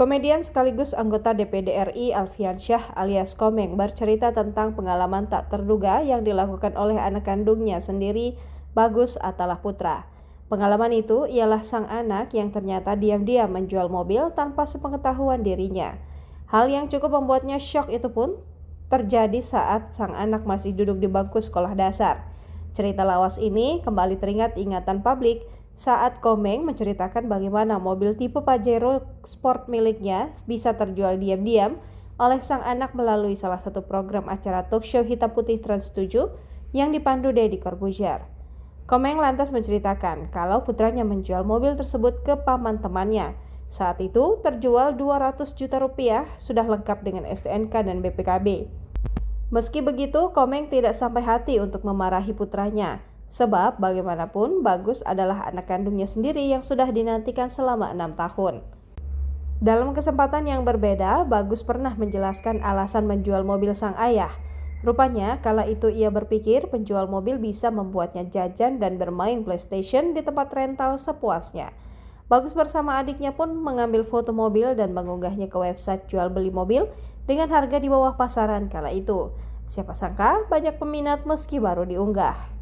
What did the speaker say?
Komedian sekaligus anggota DPD RI Alfiansyah alias Komeng bercerita tentang pengalaman tak terduga yang dilakukan oleh anak kandungnya sendiri, Bagus Attallah Putra. Pengalaman itu ialah sang anak yang ternyata diam-diam menjual mobil tanpa sepengetahuan dirinya. Hal yang cukup membuatnya syok itu pun terjadi saat sang anak masih duduk di bangku sekolah dasar. Cerita lawas ini kembali teringat ingatan publik saat Komeng menceritakan bagaimana mobil tipe Pajero Sport miliknya bisa terjual diam-diam oleh sang anak melalui salah satu program acara talkshow hitam putih Trans 7 yang dipandu Deddy Corbuzier. Komeng lantas menceritakan kalau putranya menjual mobil tersebut ke paman temannya. Saat itu terjual 200 juta rupiah, sudah lengkap dengan STNK dan BPKB. Meski begitu, Komeng tidak sampai hati untuk memarahi putranya. Sebab bagaimanapun Bagus adalah anak kandungnya sendiri yang sudah dinantikan selama 6 tahun. Dalam kesempatan yang berbeda, Bagus pernah menjelaskan alasan menjual mobil sang ayah. Rupanya kala itu ia berpikir penjual mobil bisa membuatnya jajan dan bermain PlayStation di tempat rental sepuasnya. Bagus bersama adiknya pun mengambil foto mobil dan mengunggahnya ke website jual beli mobil dengan harga di bawah pasaran kala itu. Siapa sangka banyak peminat meski baru diunggah.